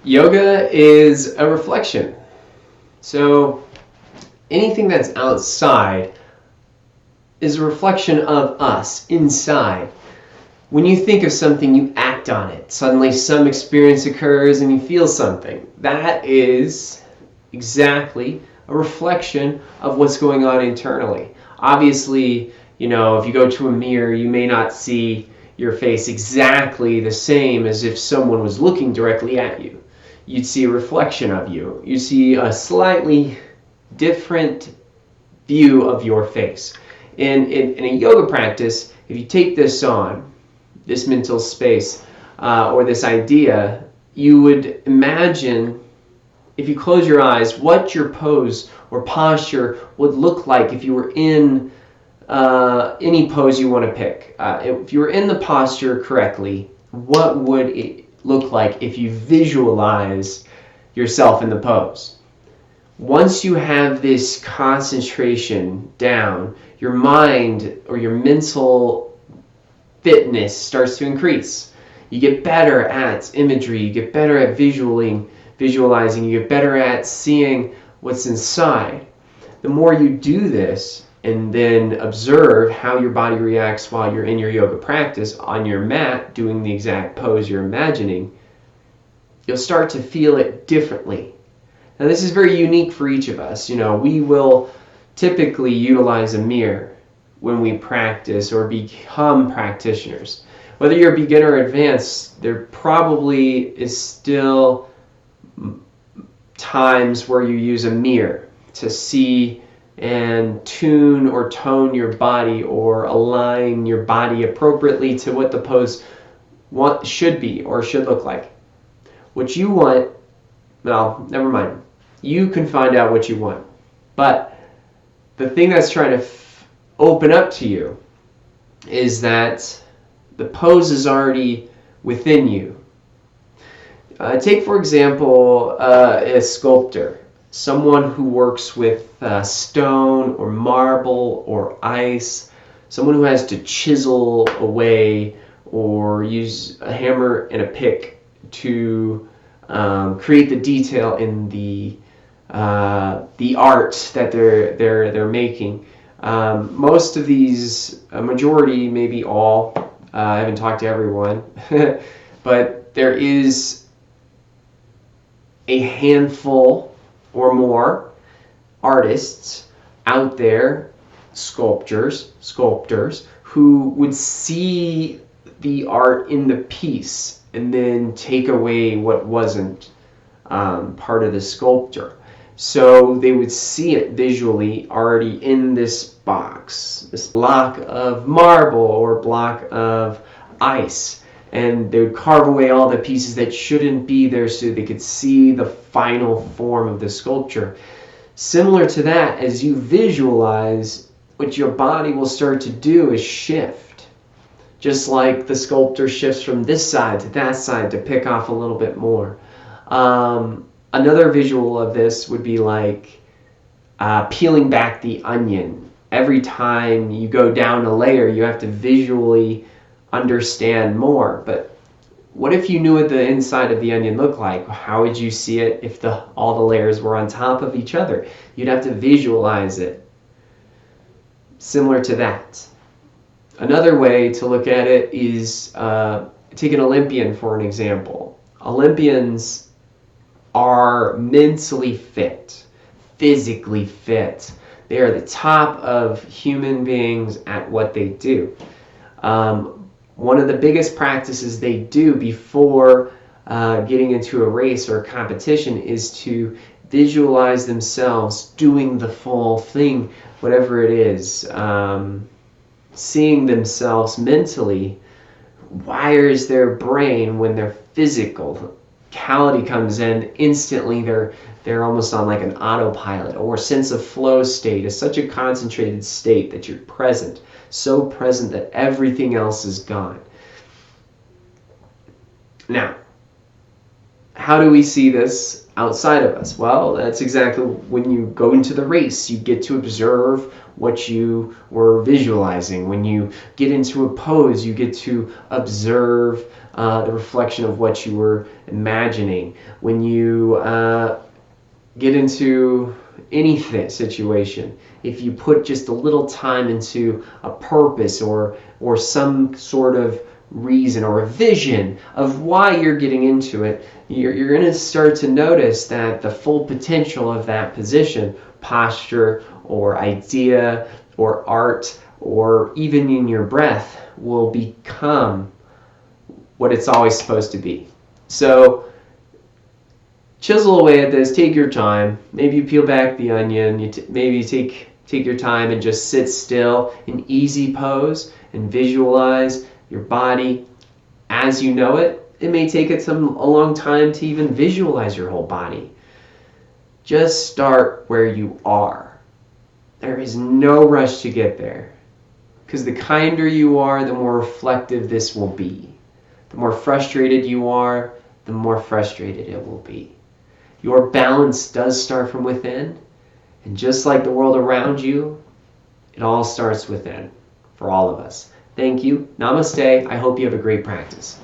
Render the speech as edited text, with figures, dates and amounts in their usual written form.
Yoga is a reflection. So anything that's outside is a reflection of us inside. When you think of something, you act on it. Suddenly some experience occurs and you feel something. That is exactly a reflection of what's going on internally. Obviously, if you go to a mirror, you may not see your face exactly the same as if someone was looking directly at you. You'd see a reflection of you. You see a slightly different view of your face. In a yoga practice, if you take this on, this mental space, or this idea, you would imagine, if you close your eyes, what your pose or posture would look like if you were in any pose you want to pick. If you were in the posture correctly, what would it look like if you visualize yourself in the pose? Once you have this concentration down, your mind or your mental fitness starts to increase. You get better at imagery, you get better at visualizing, you get better at seeing what's inside. The more you do this and then observe how your body reacts while you're in your yoga practice on your mat doing the exact pose you're imagining, you'll start to feel it differently. Now this is very unique for each of us. We will typically utilize a mirror when we practice or become practitioners. Whether you're beginner or advanced, there probably is still times where you use a mirror to see and tune or tone your body or align your body appropriately to what the pose should be or should look like. What you want, well, never mind. You can find out what you want. But the thing that's trying to open up to you is that the pose is already within you. Take, for example, a sculptor, someone who works with stone or marble or ice, someone who has to chisel away or use a hammer and a pick to create the detail in the art that they're making. Most of these, a majority, maybe all, I haven't talked to everyone, but there is a handful or more artists out there, sculptors, who would see the art in the piece and then take away what wasn't part of the sculpture. So they would see it visually already in this box, this block of marble or block of ice. And they would carve away all the pieces that shouldn't be there so they could see the final form of the sculpture. Similar to that, as you visualize, what your body will start to do is shift. Just like the sculptor shifts from this side to that side to pick off a little bit more. Another visual of this would be like peeling back the onion. Every time you go down a layer, you have to visually understand more. But what if you knew what the inside of the onion looked like? How would you see it if all the layers were on top of each other? You'd have to visualize it. Similar to that. Another way to look at it is take an Olympian for an example. Olympians are mentally fit, physically fit. They are the top of human beings at what they do. One of the biggest practices they do before getting into a race or a competition is to visualize themselves doing the full thing, whatever it is. Seeing themselves mentally wires their brain when their physicality comes in. Instantly they're almost on like an autopilot or sense of flow state. Is such a concentrated state that you're present, so present that everything else is gone. Now, how do we see this outside of us? Well, that's exactly when you go into the race, you get to observe what you were visualizing. When you get into a pose, you get to observe the reflection of what you were imagining. When you get into any situation, if you put just a little time into a purpose or some sort of reason or a vision of why you're getting into it, you're going to start to notice that the full potential of that position, posture, or idea, or art, or even in your breath will become what it's always supposed to be. So chisel away at this, take your time. Maybe you peel back the onion, maybe take your time and just sit still in easy pose and visualize your body as you know it. It may take a long time to even visualize your whole body. Just start where you are. There is no rush to get there, because the kinder you are, the more reflective this will be. The more frustrated you are, the more frustrated it will be. Your balance does start from within, and just like the world around you, it all starts within for all of us. Thank you. Namaste. I hope you have a great practice.